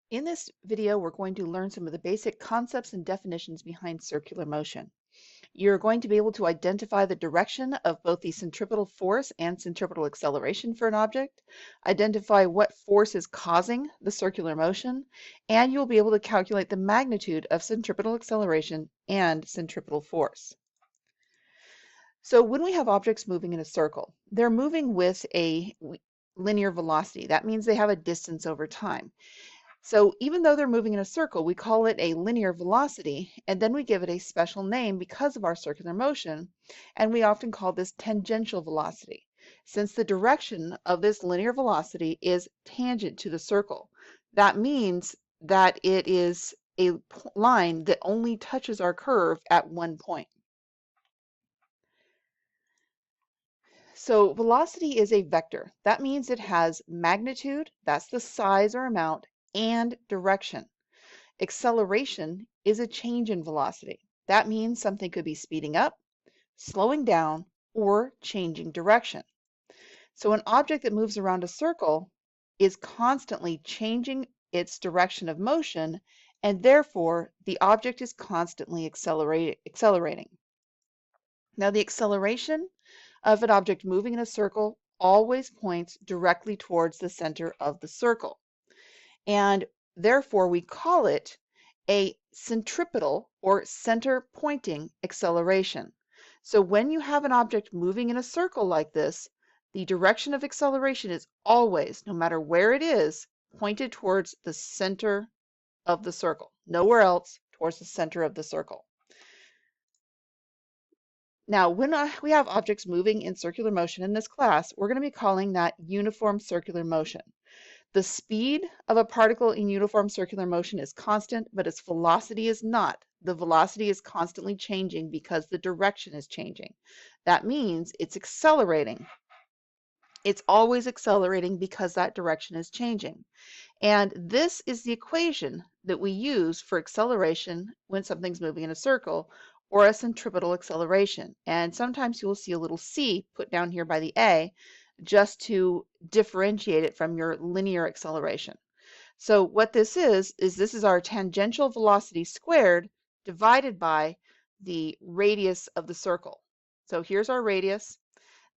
In this video, we're going to learn some of the basic concepts and definitions behind circular motion. You're going to be able to identify the direction of both the centripetal force and centripetal acceleration for an object, identify what force is causing the circular motion, and you'll be able to calculate the magnitude of centripetal acceleration and centripetal force. So when we have objects moving in a circle, they're moving with a linear velocity. That means they have a distance over time. So even though they're moving in a circle, we call it a linear velocity, and then we give it a special name because of our circular motion, and we often call this tangential velocity, since the direction of this linear velocity is tangent to the circle. That means that it is a line that only touches our curve at one point. So velocity is a vector. That means it has magnitude, that's the size or amount, and direction. Acceleration is a change in velocity. That means something could be speeding up, slowing down, or changing direction. So an object that moves around a circle is constantly changing its direction of motion, and therefore the object is constantly accelerating. Now the acceleration of an object moving in a circle always points directly towards the center of the circle. And therefore we call it a centripetal or center pointing acceleration. So when you have an object moving in a circle like this, the direction of acceleration is always, no matter where it is, pointed towards the center of the circle, nowhere else, towards the center of the circle. Now, when we have objects moving in circular motion in this class, we're going to be calling that uniform circular motion. The speed of a particle in uniform circular motion is constant, but its velocity is not. The velocity is constantly changing because the direction is changing. That means it's accelerating. It's always accelerating because that direction is changing. And this is the equation that we use for acceleration when something's moving in a circle, or a centripetal acceleration. And sometimes you will see a little c put down here by the a, just to differentiate it from your linear acceleration. So what this is our tangential velocity squared divided by the radius of the circle. So here's our radius.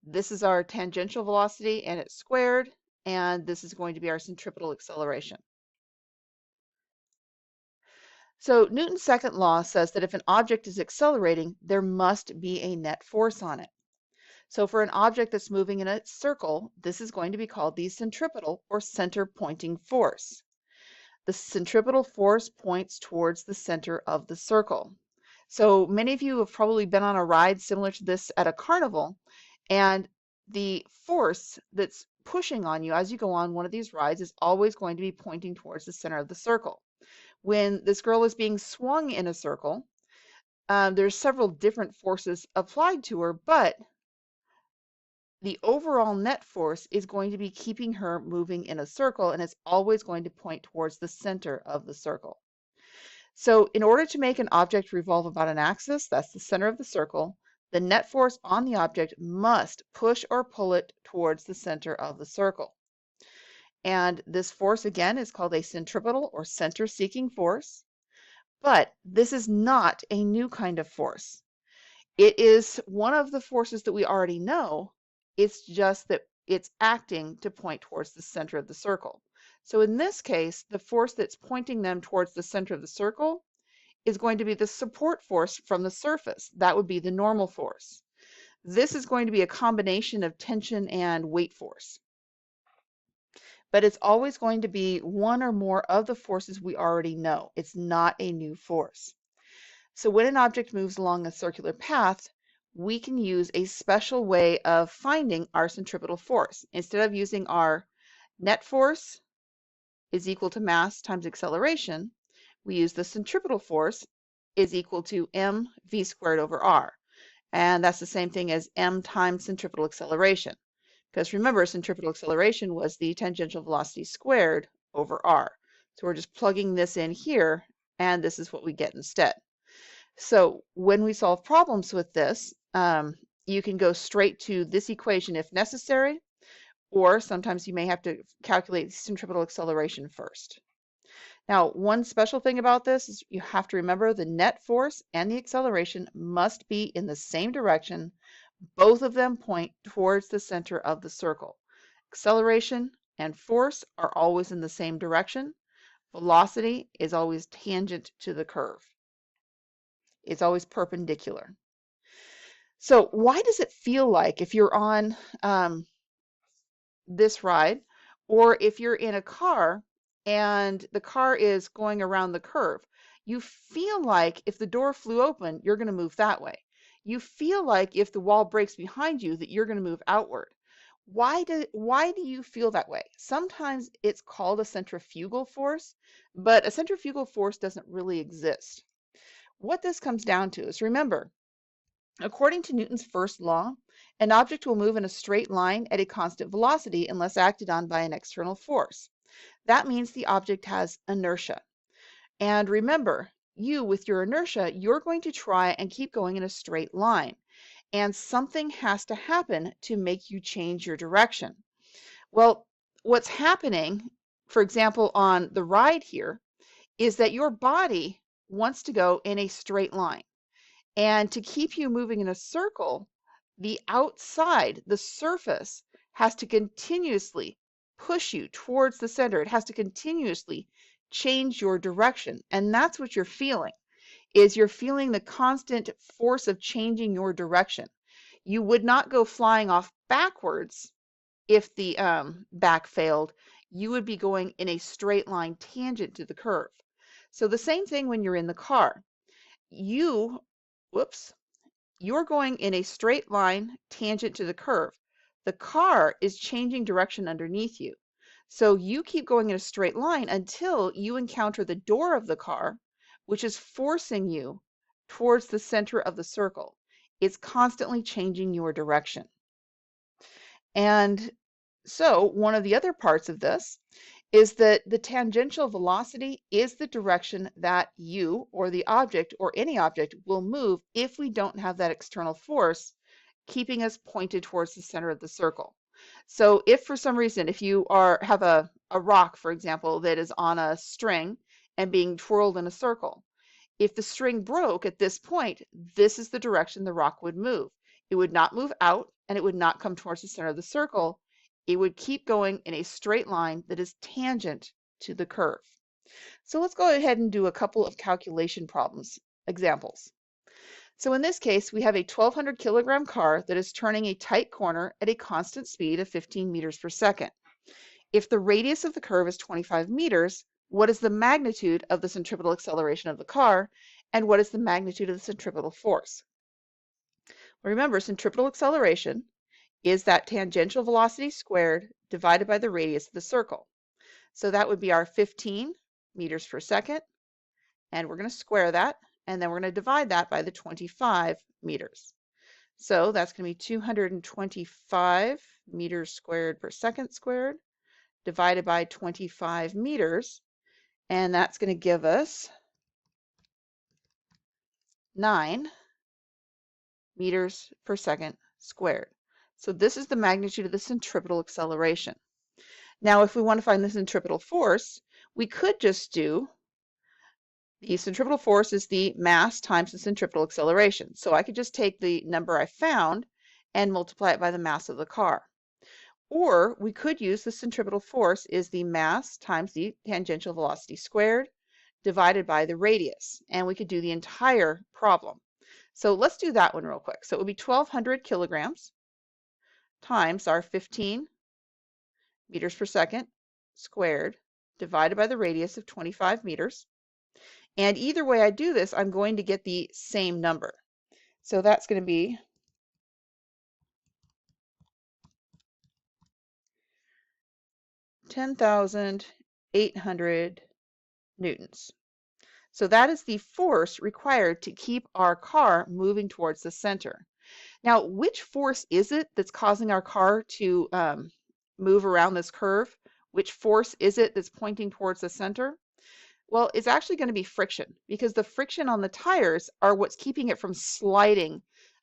This is our tangential velocity, and it's squared, and this is going to be our centripetal acceleration. So Newton's second law says that if an object is accelerating, there must be a net force on it. So for an object that's moving in a circle, this is going to be called the centripetal or center pointing force. The centripetal force points towards the center of the circle. So many of you have probably been on a ride similar to this at a carnival, and the force that's pushing on you as you go on one of these rides is always going to be pointing towards the center of the circle. When this girl is being swung in a circle, there's several different forces applied to her, but the overall net force is going to be keeping her moving in a circle, and it's always going to point towards the center of the circle. So in order to make an object revolve about an axis, that's the center of the circle, the net force on the object must push or pull it towards the center of the circle. And this force, again, is called a centripetal or center-seeking force. But this is not a new kind of force. It is one of the forces that we already know. It's just that it's acting to point towards the center of the circle. So in this case, the force that's pointing them towards the center of the circle is going to be the support force from the surface. That would be the normal force. This is going to be a combination of tension and weight force. But it's always going to be one or more of the forces we already know. It's not a new force. So when an object moves along a circular path, we can use a special way of finding our centripetal force. Instead of using our net force is equal to mass times acceleration, we use the centripetal force is equal to mv squared over r. And that's the same thing as m times centripetal acceleration. Because remember, centripetal acceleration was the tangential velocity squared over r. So we're just plugging this in here, and this is what we get instead. So when we solve problems with this, you can go straight to this equation if necessary, or sometimes you may have to calculate centripetal acceleration first. Now, one special thing about this is you have to remember the net force and the acceleration must be in the same direction. Both of them point towards the center of the circle. Acceleration and force are always in the same direction. Velocity is always tangent to the curve. It's always perpendicular. So why does it feel like if you're on this ride, or if you're in a car and the car is going around the curve, you feel like if the door flew open, you're going to move that way. You feel like if the wall breaks behind you, that you're going to move outward. Why do you feel that way? Sometimes it's called a centrifugal force, but a centrifugal force doesn't really exist. What this comes down to is, remember, according to Newton's first law, an object will move in a straight line at a constant velocity unless acted on by an external force. That means the object has inertia. And remember, with your inertia, you're going to try and keep going in a straight line. And something has to happen to make you change your direction. Well, what's happening, for example, on the ride here, is that your body wants to go in a straight line. And to keep you moving in a circle, the outside, the surface, has to continuously push you towards the center. It has to continuously change your direction. And that's what you're feeling, is you're feeling the constant force of changing your direction. You would not go flying off backwards if the back failed. You would be going in a straight line tangent to the curve. So the same thing when you're in the car. You're going in a straight line tangent to the curve. The car is changing direction underneath you. So you keep going in a straight line until you encounter the door of the car, which is forcing you towards the center of the circle. It's constantly changing your direction. And so one of the other parts of this is that the tangential velocity is the direction that you or the object or any object will move if we don't have that external force keeping us pointed towards the center of the circle. So if for some reason, if you have a rock, for example, that is on a string and being twirled in a circle, if the string broke at this point, this is the direction the rock would move. It would not move out and it would not come towards the center of the circle. It would keep going in a straight line that is tangent to the curve. So let's go ahead and do a couple of calculation problems, examples. So in this case, we have a 1,200 kilogram car that is turning a tight corner at a constant speed of 15 meters per second. If the radius of the curve is 25 meters, what is the magnitude of the centripetal acceleration of the car, and what is the magnitude of the centripetal force? Remember, centripetal acceleration is that tangential velocity squared divided by the radius of the circle. So that would be our 15 meters per second, and we're going to square that, and then we're going to divide that by the 25 meters. So that's going to be 225 meters squared per second squared divided by 25 meters, and that's going to give us 9 meters per second squared. So this is the magnitude of the centripetal acceleration. Now, if we want to find the centripetal force, we could just do the centripetal force is the mass times the centripetal acceleration. So I could just take the number I found and multiply it by the mass of the car. Or we could use the centripetal force is the mass times the tangential velocity squared divided by the radius. And we could do the entire problem. So let's do that one real quick. So it would be 1,200 kilograms times our 15 meters per second squared divided by the radius of 25 meters. And either way I do this, I'm going to get the same number. So that's going to be 10,800 newtons. So that is the force required to keep our car moving towards the center. Now, which force is it that's causing our car to move around this curve? Which force is it that's pointing towards the center? Well, it's actually going to be friction, because the friction on the tires are what's keeping it from sliding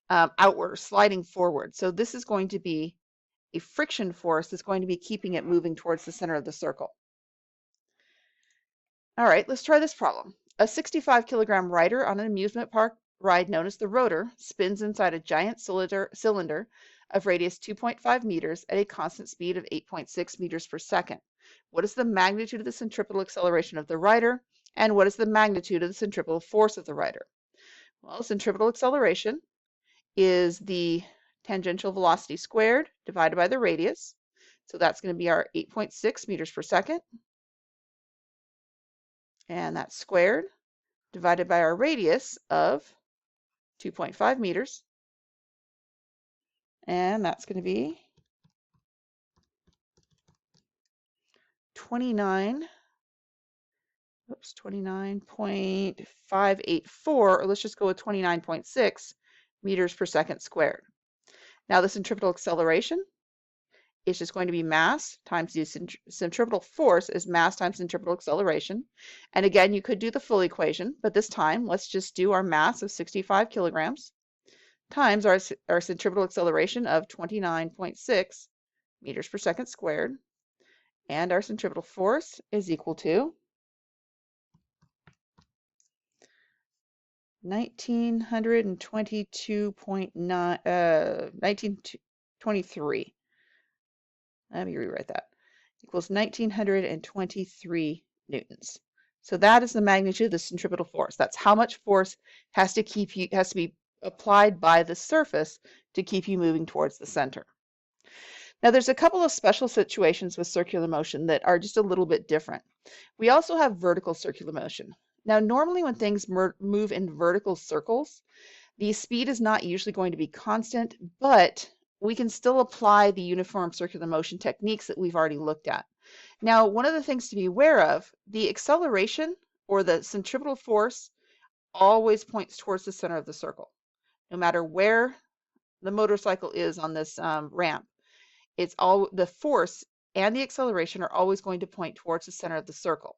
outward, sliding forward. So this is going to be a friction force that's going to be keeping it moving towards the center of the circle. All right, let's try this problem. A 65-kilogram rider on an amusement park ride known as the rotor spins inside a giant cylinder of radius 2.5 meters at a constant speed of 8.6 meters per second. What is the magnitude of the centripetal acceleration of the rider, and what is the magnitude of the centripetal force of the rider? Well, centripetal acceleration is the tangential velocity squared divided by the radius. So that's going to be our 8.6 meters per second. And that's squared divided by our radius of 2.5 meters. And that's going to be 29.584, or let's just go with 29.6 meters per second squared. Now the centripetal acceleration is just going to be mass times the centripetal force is mass times centripetal acceleration. And again, you could do the full equation, but this time let's just do our mass of 65 kilograms times our centripetal acceleration of 29.6 meters per second squared. And our centripetal force is equal to 1923. Let me rewrite that. Equals 1923 newtons. So that is the magnitude of the centripetal force. That's how much force has to be applied by the surface to keep you moving towards the center. Now there's a couple of special situations with circular motion that are just a little bit different. We also have vertical circular motion. Now normally when things move in vertical circles, the speed is not usually going to be constant, but we can still apply the uniform circular motion techniques that we've already looked at. Now, one of the things to be aware of, the acceleration or the centripetal force always points towards the center of the circle. No matter where the motorcycle is on this ramp, the force and the acceleration are always going to point towards the center of the circle.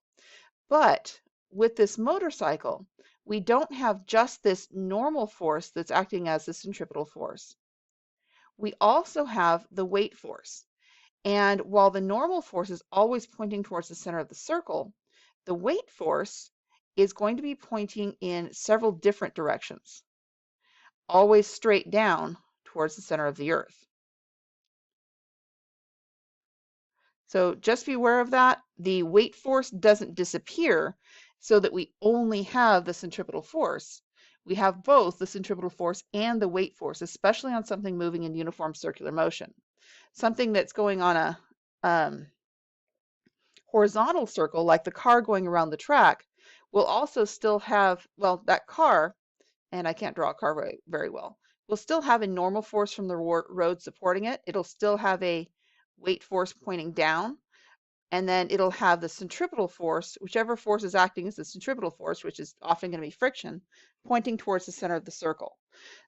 But with this motorcycle, we don't have just this normal force that's acting as the centripetal force. We also have the weight force. And while the normal force is always pointing towards the center of the circle, the weight force is going to be pointing in several different directions, always straight down towards the center of the earth. So just be aware of that. The weight force doesn't disappear so that we only have the centripetal force. We have both the centripetal force and the weight force, especially on something moving in uniform circular motion. Something that's going on a horizontal circle, like the car going around the track, will also still have, well, that car, and I can't draw a car very well, will still have a normal force from the road supporting it. It'll still have a weight force pointing down, and then it'll have the centripetal force, whichever force is acting as the centripetal force, which is often going to be friction, pointing towards the center of the circle.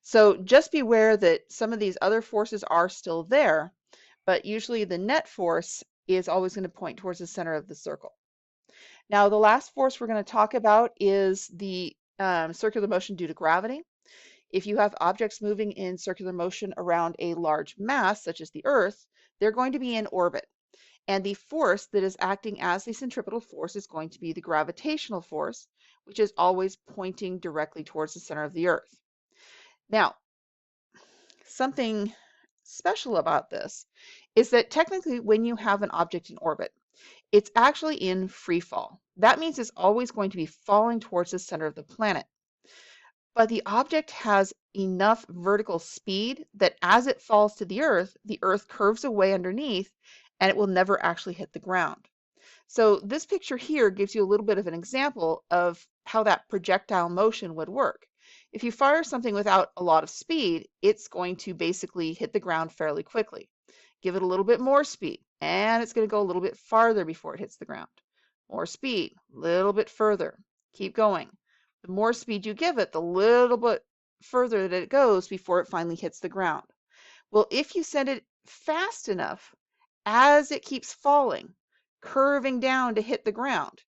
So just be aware that some of these other forces are still there, but usually the net force is always going to point towards the center of the circle. Now, the last force we're going to talk about is the circular motion due to gravity. If you have objects moving in circular motion around a large mass, such as the Earth, they're going to be in orbit. And the force that is acting as the centripetal force is going to be the gravitational force, which is always pointing directly towards the center of the Earth. Now, something special about this is that technically when you have an object in orbit, it's actually in free fall. That means it's always going to be falling towards the center of the planet. But the object has enough vertical speed that as it falls to the Earth curves away underneath and it will never actually hit the ground. So this picture here gives you a little bit of an example of how that projectile motion would work. If you fire something without a lot of speed, it's going to basically hit the ground fairly quickly. Give it a little bit more speed, and it's going to go a little bit farther before it hits the ground. More speed, a little bit further. Keep going. The more speed you give it, the little bit further that it goes before it finally hits the ground. Well, if you send it fast enough, as it keeps falling, curving down to hit the ground,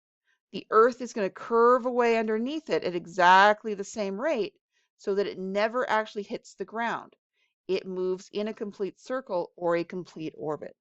the Earth is going to curve away underneath it at exactly the same rate so that it never actually hits the ground. It moves in a complete circle or a complete orbit.